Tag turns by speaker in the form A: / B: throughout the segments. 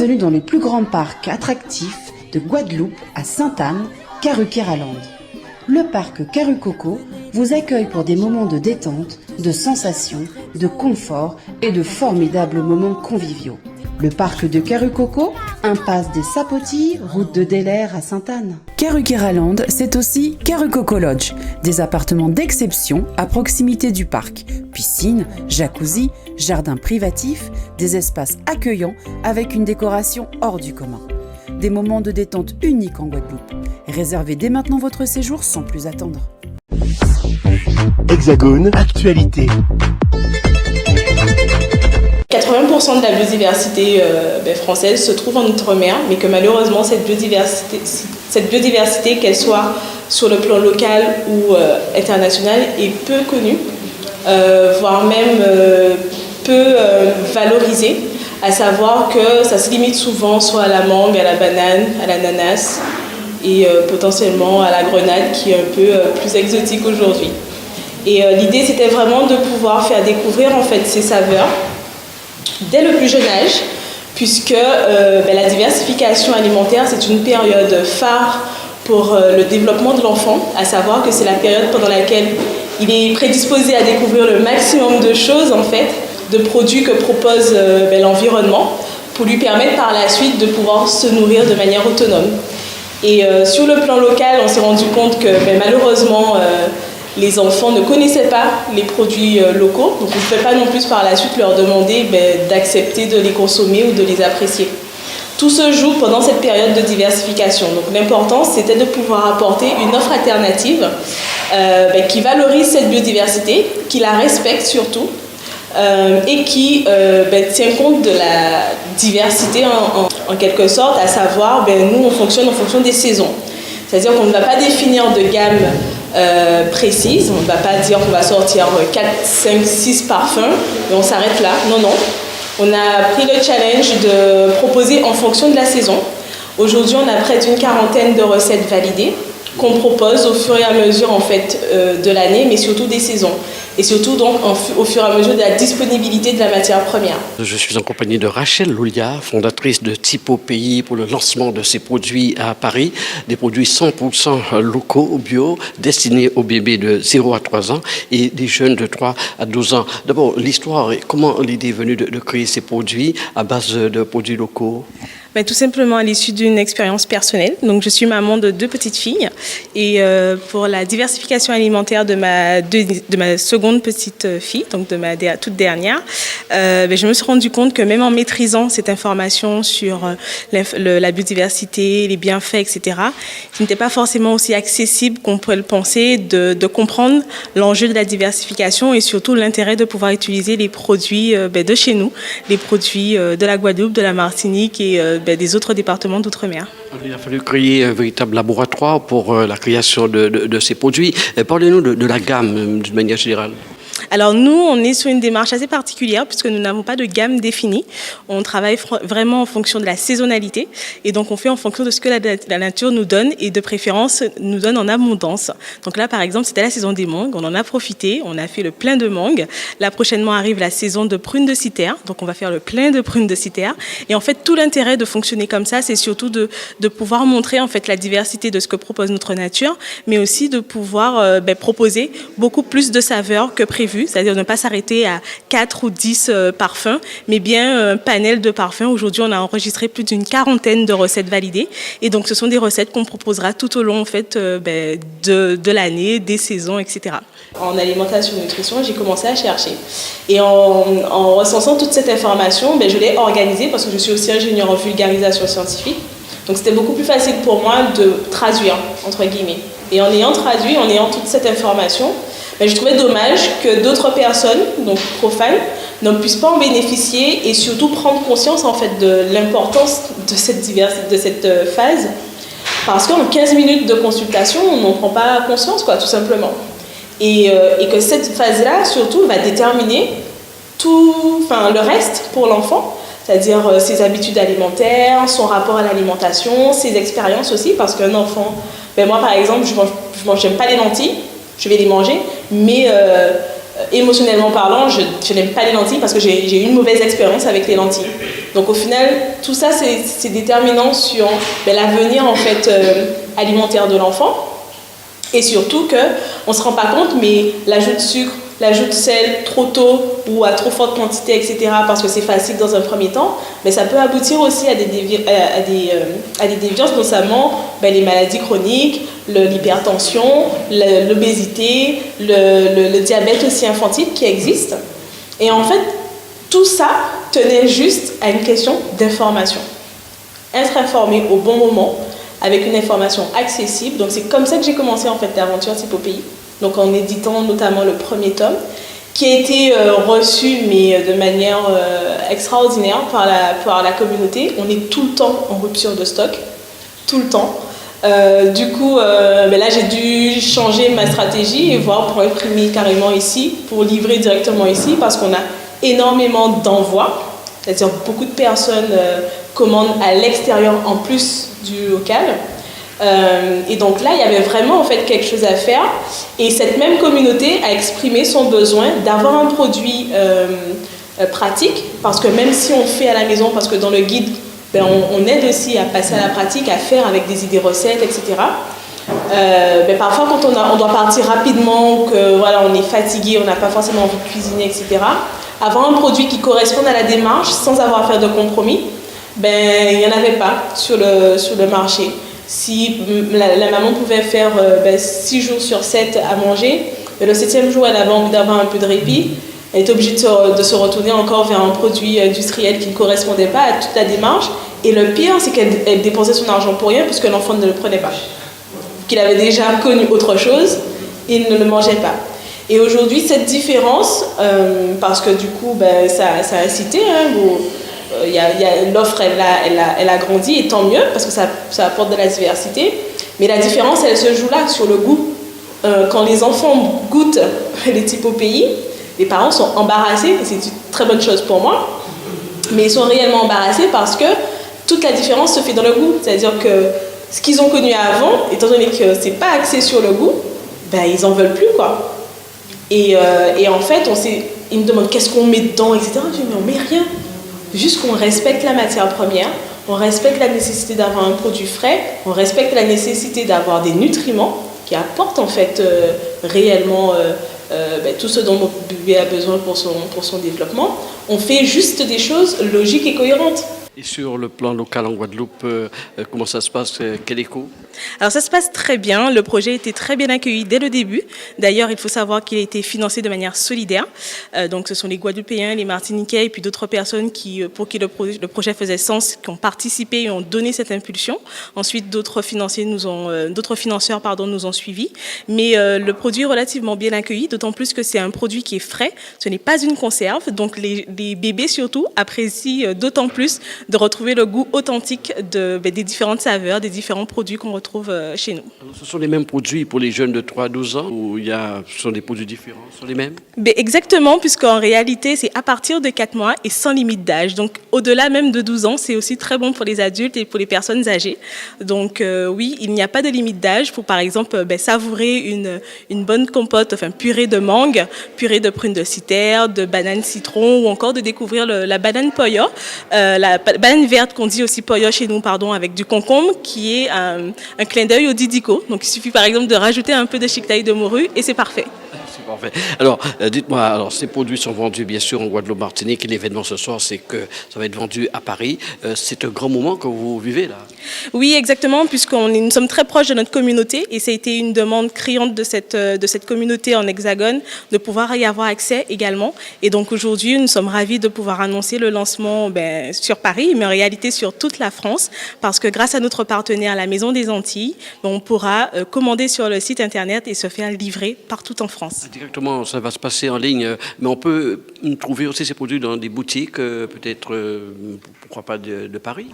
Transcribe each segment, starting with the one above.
A: Bienvenue dans le plus grand parc attractif de Guadeloupe à Sainte-Anne, Karukéraland. Le parc Karucoco vous accueille pour des moments de détente, de sensations, de confort et de formidables moments conviviaux. Le parc de Karucoco, impasse des Sapotilles, route de Delair à Sainte-Anne. Karukéraland, c'est aussi Karucoco Lodge, des appartements d'exception à proximité du parc. Piscine, jacuzzi, jardin privatif, des espaces accueillants avec une décoration hors du commun. Des moments de détente uniques en Guadeloupe. Réservez dès maintenant votre séjour sans plus attendre.
B: Hexagone, actualité.
C: 80% de la biodiversité française se trouve en Outre-mer, mais que malheureusement cette biodiversité, qu'elle soit sur le plan local ou international, est peu connue, voire même peu valorisée, à savoir que ça se limite souvent soit à la mangue, à la banane, à l'ananas et potentiellement à la grenade qui est un peu plus exotique aujourd'hui. Et l'idée c'était vraiment de pouvoir faire découvrir en fait ces saveurs dès le plus jeune âge, puisque la diversification alimentaire, c'est une période phare pour le développement de l'enfant, à savoir que c'est la période pendant laquelle il est prédisposé à découvrir le maximum de choses, en fait, de produits que propose l'environnement, pour lui permettre par la suite de pouvoir se nourrir de manière autonome. Et sur le plan local, on s'est rendu compte que malheureusement, les enfants ne connaissaient pas les produits locaux, donc on ne pouvait pas non plus par la suite leur demander d'accepter de les consommer ou de les apprécier. Tout se joue pendant cette période de diversification. Donc l'important, c'était de pouvoir apporter une offre alternative qui valorise cette biodiversité, qui la respecte surtout, et qui tient compte de la diversité en quelque sorte, à savoir, nous, on fonctionne en fonction des saisons. C'est-à-dire qu'on ne va pas définir de gamme précise, on ne va pas dire qu'on va sortir 4, 5, 6 parfums et on s'arrête là. Non, non. On a pris le challenge de proposer en fonction de la saison. Aujourd'hui, on a près d'une quarantaine de recettes validées qu'on propose au fur et à mesure en fait, de l'année, mais surtout des saisons. Et surtout donc au fur et à mesure de la disponibilité de la matière première.
D: Je suis en compagnie de Rachel Loulia, fondatrice de Typo Pays pour le lancement de ses produits à Paris, des produits 100% locaux, bio, destinés aux bébés de 0 à 3 ans et des jeunes de 3 à 12 ans. D'abord, l'histoire, comment l'idée est venue de créer ces produits à base de produits locaux?
C: Tout simplement à l'issue d'une expérience personnelle. Donc, je suis maman de 2 petites filles et pour la diversification alimentaire de ma seconde petite fille, donc de ma toute dernière, je me suis rendu compte que même en maîtrisant cette information sur la biodiversité, les bienfaits, etc., ce n'était pas forcément aussi accessible qu'on pourrait le penser de comprendre l'enjeu de la diversification et surtout l'intérêt de pouvoir utiliser les produits de chez nous, les produits de la Guadeloupe, de la Martinique et des autres départements d'outre-mer.
D: Il a fallu créer un véritable laboratoire pour la création de ces produits. Parlez-nous de la gamme d'une manière générale.
C: Alors nous, on est sur une démarche assez particulière puisque nous n'avons pas de gamme définie. On travaille vraiment en fonction de la saisonnalité et donc on fait en fonction de ce que la nature nous donne et de préférence nous donne en abondance. Donc là, par exemple, c'était la saison des mangues. On en a profité. On a fait le plein de mangues. Là, prochainement arrive la saison de prunes de Cythère. Donc on va faire le plein de prunes de Cythère. Et en fait, tout l'intérêt de fonctionner comme ça, c'est surtout de pouvoir montrer en fait la diversité de ce que propose notre nature, mais aussi de pouvoir proposer beaucoup plus de saveurs que prévu. C'est-à-dire ne pas s'arrêter à 4 ou 10 parfums, mais bien un panel de parfums. Aujourd'hui, on a enregistré plus d'une quarantaine de recettes validées. Et donc, ce sont des recettes qu'on proposera tout au long en fait, de l'année, des saisons, etc. En alimentation et nutrition, j'ai commencé à chercher. Et en recensant toute cette information, je l'ai organisée parce que je suis aussi ingénieure en vulgarisation scientifique. Donc, c'était beaucoup plus facile pour moi de traduire, entre guillemets. Et en ayant traduit, en ayant toute cette information, je trouvais dommage que d'autres personnes, donc profanes, ne puissent pas en bénéficier et surtout prendre conscience en fait, de l'importance de cette phase. Parce qu'en 15 minutes de consultation, on n'en prend pas conscience, tout simplement. Et que cette phase-là, surtout, va déterminer le reste pour l'enfant, c'est-à-dire ses habitudes alimentaires, son rapport à l'alimentation, ses expériences aussi, parce qu'un enfant, moi par exemple, j'aime pas les lentilles, je vais les manger, mais émotionnellement parlant, je n'aime pas les lentilles parce que j'ai eu une mauvaise expérience avec les lentilles. Donc au final, tout ça, c'est déterminant sur l'avenir en fait, alimentaire de l'enfant. Et surtout qu'on ne se rend pas compte, mais l'ajout de sucre, l'ajout de sel trop tôt ou à trop forte quantité, etc., parce que c'est facile dans un premier temps, mais ça peut aboutir aussi à des déviances, notamment les maladies chroniques, l'hypertension, l'obésité, le diabète aussi infantile qui existe. Et en fait, tout ça tenait juste à une question d'information. Être informé au bon moment, avec une information accessible. Donc c'est comme ça que j'ai commencé en fait l'aventure Typopéie. Donc en éditant notamment le premier tome, qui a été reçu mais de manière extraordinaire par la communauté. On est tout le temps en rupture de stock, tout le temps. Du coup, là j'ai dû changer ma stratégie et voir pour imprimer carrément ici, pour livrer directement ici, parce qu'on a énormément d'envois, c'est-à-dire beaucoup de personnes commandent à l'extérieur en plus du local. Et donc là, il y avait vraiment en fait quelque chose à faire. Et cette même communauté a exprimé son besoin d'avoir un produit pratique, parce que même si on fait à la maison, parce que dans le guide, on aide aussi à passer à la pratique, à faire avec des idées recettes, etc. Parfois, quand on doit partir rapidement, que voilà, on est fatigué, on n'a pas forcément envie de cuisiner, etc. Avoir un produit qui corresponde à la démarche sans avoir à faire de compromis, il n'y en avait pas sur le marché. Si la maman pouvait faire 6 jours sur 7 à manger, le 7e jour, elle avait envie d'avoir un peu de répit, elle était obligée de se retourner encore vers un produit industriel qui ne correspondait pas à toute la démarche. Et le pire, c'est qu'elle dépensait son argent pour rien puisque l'enfant ne le prenait pas. Qu'il avait déjà connu autre chose, il ne le mangeait pas. Et aujourd'hui, cette différence, parce que du coup, ça a incité, l'offre, elle a grandi, et tant mieux, parce que ça apporte de la diversité. Mais la différence, elle se joue là, sur le goût. Quand les enfants goûtent les Typopéies, les parents sont embarrassés, et c'est une très bonne chose pour moi, mais ils sont réellement embarrassés parce que toute la différence se fait dans le goût. C'est-à-dire que ce qu'ils ont connu avant, étant donné que c'est pas axé sur le goût, ils en veulent plus, quoi. Et en fait, ils me demandent qu'est-ce qu'on met dedans, etc. Je dis, mais on met rien. Juste qu'on respecte la matière première, on respecte la nécessité d'avoir un produit frais, on respecte la nécessité d'avoir des nutriments qui apportent en fait réellement tout ce dont mon bébé a besoin pour son développement. On fait juste des choses logiques et cohérentes.
D: Et sur le plan local en Guadeloupe, comment ça se passe? Quel écho?
C: Alors ça se passe très bien, le projet a été très bien accueilli dès le début. D'ailleurs, il faut savoir qu'il a été financé de manière solidaire. Donc ce sont les Guadeloupéens, les Martiniquais et puis d'autres personnes pour qui le projet faisait sens, qui ont participé et ont donné cette impulsion. Ensuite, d'autres financeurs nous ont suivis. Mais le produit est relativement bien accueilli, d'autant plus que c'est un produit qui est frais. Ce n'est pas une conserve, donc les bébés surtout apprécient d'autant plus de retrouver le goût authentique des différentes saveurs, des différents produits qu'on retrouve chez nous.
D: Alors, ce sont les mêmes produits pour les jeunes de 3 à 12 ans ou ce sont des produits différents? Ce sont les mêmes?
C: Exactement, puisqu'en réalité, c'est à partir de 4 mois et sans limite d'âge. Donc, au-delà même de 12 ans, c'est aussi très bon pour les adultes et pour les personnes âgées. Donc, oui, il n'y a pas de limite d'âge pour, par exemple, savourer une bonne compote, enfin purée de mangue, purée de prunes de citer, de banane citron ou encore de découvrir la banane poyo, la banane verte qu'on dit aussi poyo chez nous, avec du concombre qui est un clin d'œil au didico. Donc, il suffit par exemple de rajouter un peu de chiquetaille de morue et c'est parfait.
D: C'est parfait. Alors, dites-moi, ces produits sont vendus bien sûr en Guadeloupe-Martinique et l'événement ce soir, c'est que ça va être vendu à Paris. C'est un grand moment que vous vivez là.
C: Oui, exactement, nous sommes très proches de notre communauté et ça a été une demande criante de cette communauté en Hexagone de pouvoir y avoir accès également. Et donc aujourd'hui, nous sommes ravis de pouvoir annoncer le lancement sur Paris, mais en réalité sur toute la France, parce que grâce à notre partenaire, la Maison des Antilles, on pourra commander sur le site internet et se faire livrer partout en France.
D: Directement, ça va se passer en ligne, mais on peut trouver aussi ces produits dans des boutiques, peut-être, pourquoi pas de Paris?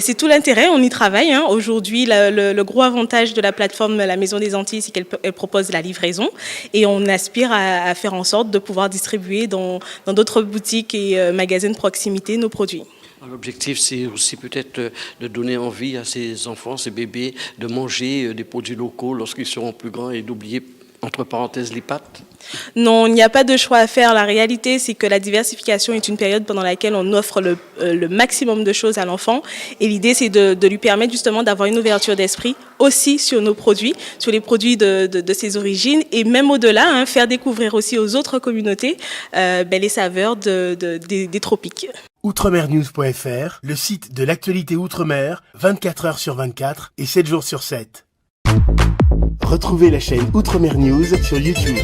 C: C'est tout l'intérêt, on y travaille. Aujourd'hui, le gros avantage de la plateforme La Maison des Antilles, c'est qu'elle propose la livraison et on aspire à faire en sorte de pouvoir distribuer dans d'autres boutiques et magasins de proximité nos produits.
D: L'objectif, c'est aussi peut-être de donner envie à ces enfants, ces bébés, de manger des produits locaux lorsqu'ils seront plus grands et d'oublier entre parenthèses, les pâtes?
C: Non, il n'y a pas de choix à faire. La réalité, c'est que la diversification est une période pendant laquelle on offre le maximum de choses à l'enfant. Et l'idée, c'est de lui permettre justement d'avoir une ouverture d'esprit aussi sur nos produits, sur les produits de ses origines. Et même au-delà, faire découvrir aussi aux autres communautés les saveurs des tropiques.
B: Outremernews.fr, le site de l'actualité Outre-mer, 24 heures sur 24 et 7 jours sur 7. Retrouvez la chaîne Outremer News sur YouTube.